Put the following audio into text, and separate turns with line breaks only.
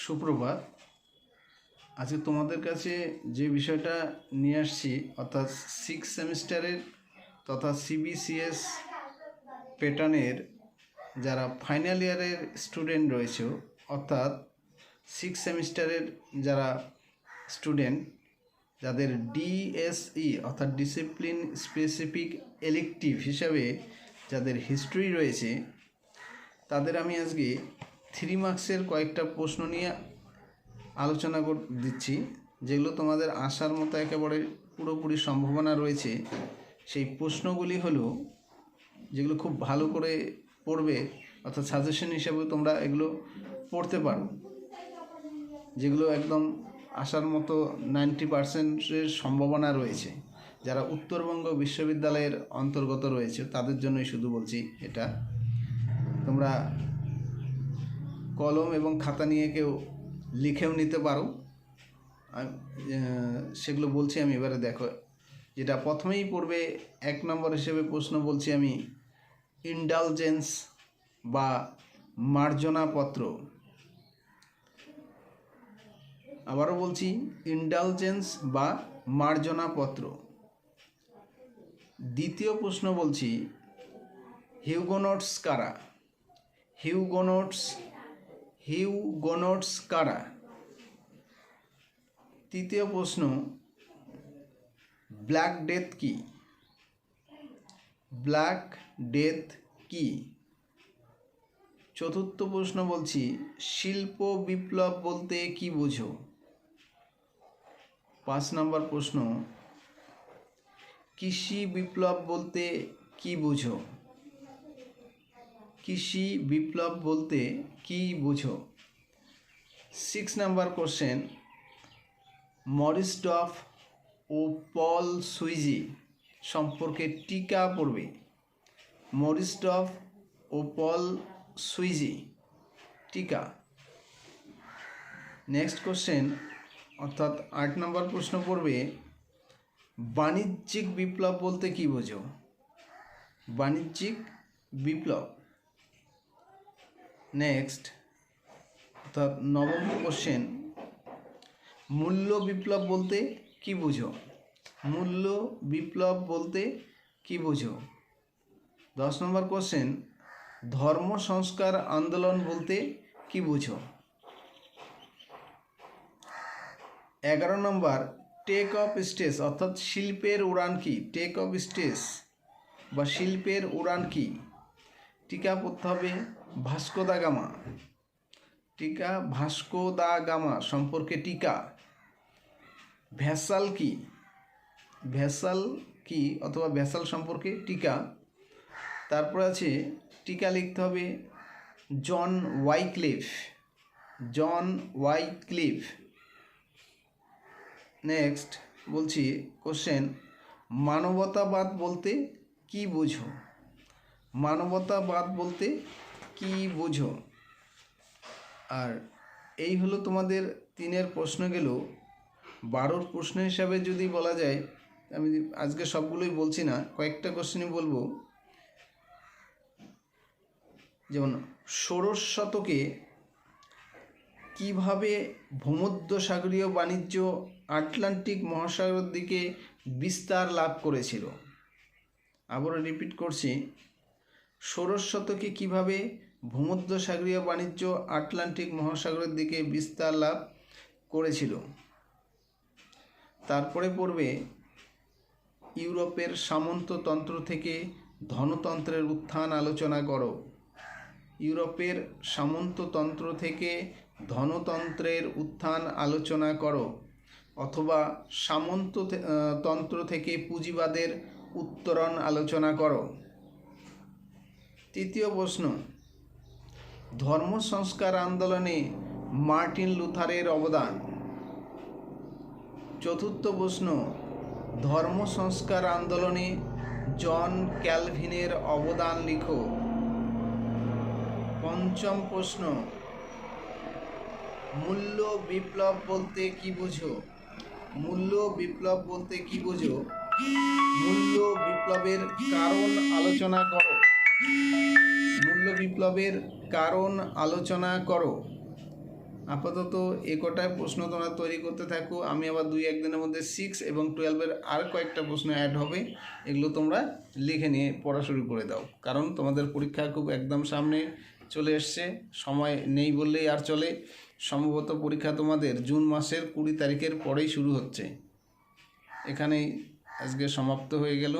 সুপ্রভাত। আজকে তোমাদের কাছে যে বিষয়টা নিয়ে আসছি অর্থাৎ 6 সেমিস্টারের তথা সিবিসিএস প্যাটার্নের যারা ফাইনাল ইয়ারের স্টুডেন্ট রয়েছে অর্থাৎ 6 সেমিস্টারের যারা স্টুডেন্ট যাদের ডিএসই অর্থাৎ ডিসিপ্লিন স্পেসিফিক ইলেকটিভ হিসাবে যাদের হিস্ট্রি রয়েছে তাদের আমি আজকে 3 মার্কসের কয়েকটা প্রশ্ন নিয়ে আলোচনা দিচ্ছি, যেগুলো তোমাদের আসার মতো একেবারে পুরোপুরি সম্ভাবনা রয়েছে। সেই প্রশ্নগুলি হলো যেগুলো খুব ভালো করে পড়বে, অর্থাৎ সাজেশন হিসাবে তোমরা এগুলো পড়তে পারো, যেগুলো একদম আসার মতো 90%-এর সম্ভাবনা রয়েছে। যারা উত্তরবঙ্গ বিশ্ববিদ্যালয়ের অন্তর্গত রয়েছে তাদের জন্যই শুধু বলছি এটা। তোমরা কলম এবং খাতা নিয়ে কেউ লিখেও নিতে পারো, সেগুলো বলছি আমি। এবারে দেখো, যেটা প্রথমেই পড়বে 1 নম্বর হিসেবে প্রশ্ন বলছি আমি, ইন্ডালজেন্স বা মার্জনাপত্র। আবারও বলছি, ইন্ডালজেন্স বা মার্জনাপত্র। দ্বিতীয় প্রশ্ন বলছি, হিউগোনটস কারা? হিউগোনটস কারা? তৃতীয় প্রশ্ন, ব্ল্যাক ডেথ কি? ব্ল্যাক ডেথ কি? চতুর্থ প্রশ্ন বলছি, শিল্প বিপ্লব বলতে কি বোঝো? 5 নম্বর প্রশ্ন, কৃষি বিপ্লব বলতে কি বোঝো? কৃষি বিপ্লব বলতে কি বোঝো? 6 নম্বর কোশ্চেন, মরিস ডফ ও পল সুইজি সম্পর্কে টিকা পড়বে। মরিস ডফ ও পল সুইজি টিকা। নেক্সট কোশ্চেন অর্থাৎ 8 নম্বর প্রশ্ন পড়বে, বাণিজ্যিক বিপ্লব বলতে কি বোঝো? বাণিজ্যিক বিপ্লব। নেক্সট অর্থাৎ 9ম কোশ্চেন, মূল্য বিপ্লব বলতে কি বোঝো? মূল্য বিপ্লব বলতে কি বোঝো? 10 নম্বর কোশ্চেন, ধর্ম সংস্কার আন্দোলন বলতে কি বোঝো? 11 নম্বর, টেক অফ স্টেজ অর্থাৎ শিল্পের উড়ান কি? টেক অফ স্টেজ বা শিল্পের উড়ান কি? টিকা পড়তে হবে ভাস্কো দা গামা। টিকা ভাস্কো দা গামা সম্পর্কে টিকা। ভ্যাসাল কি? ভ্যাসাল কি অথবা ভ্যাসাল সম্পর্কে টিকা। তারপর আছে টিকা লিখতে হবে জন ওয়াইক্লিফ। জন ওয়াইক্লিফ। নেক্সট বলছি কোশ্চেন, মানবতাবাদ বলতে কি বোঝো? মানবতাবাদ বলতে কি বোঝো? আর এই হলো তোমাদের 3-এর প্রশ্ন গেল। 12 প্রশ্ন হিসাবে যদি বলা যায়, আমি আজকে সবগুলোই বলছি না, কয়েকটা কোশ্চেনই বলবো। যেমন ষোড়শ শতকে কিভাবে ভূমধ্যসাগরীয় বাণিজ্য আটলান্টিক মহাসাগরের দিকে বিস্তার লাভ করেছিল? আবারও রিপিট করছি, ষোড়শ শতকে কিভাবে ভূমধ্যসাগরীয় বাণিজ্য আটলান্টিক মহাসাগরের দিকে বিস্তার লাভ করেছিল? তারপরে পড়বে ইউরোপের সামন্ততন্ত্র থেকে ধনতন্ত্রের উত্থান আলোচনা করো। ইউরোপের সামন্ততন্ত্র থেকে ধনতন্ত্রের উত্থান আলোচনা করো, অথবা সামন্ততন্ত্র থেকে পুঁজিবাদের উত্তরণ আলোচনা করো। তৃতীয় প্রশ্ন, ধর্ম সংস্কার আন্দোলনে মার্টিন লুথারের অবদান। চতুর্থ প্রশ্ন, ধর্ম সংস্কার আন্দোলনে জন ক্যালভিনের অবদান লিখো। পঞ্চম প্রশ্ন, মূল্য বিপ্লব বলতে কি বোঝো? মূল্য বিপ্লব বলতে কি বোঝো? মূল্য বিপ্লবের কারণ আলোচনা করো। মূল্য বিপ্লবের কারণ আলোচনা করো। আপাতত এ কটায় প্রশ্ন তোমরা তৈরি করতে থাকো, আমি আবার 2-1 দিনের মধ্যে 6 এবং 12-এর আর কয়েকটা প্রশ্ন অ্যাড হবে, এগুলো তোমরা লিখে নিয়ে পড়া শুরু করে দাও, কারণ তোমাদের পরীক্ষা খুব একদম সামনে চলে এসছে, সময় নেই বললেই আর চলে। সম্ভবত পরীক্ষা তোমাদের জুন মাসের 20 তারিখের পরেই শুরু হচ্ছে। এখানেই আজকে সমাপ্ত হয়ে গেল।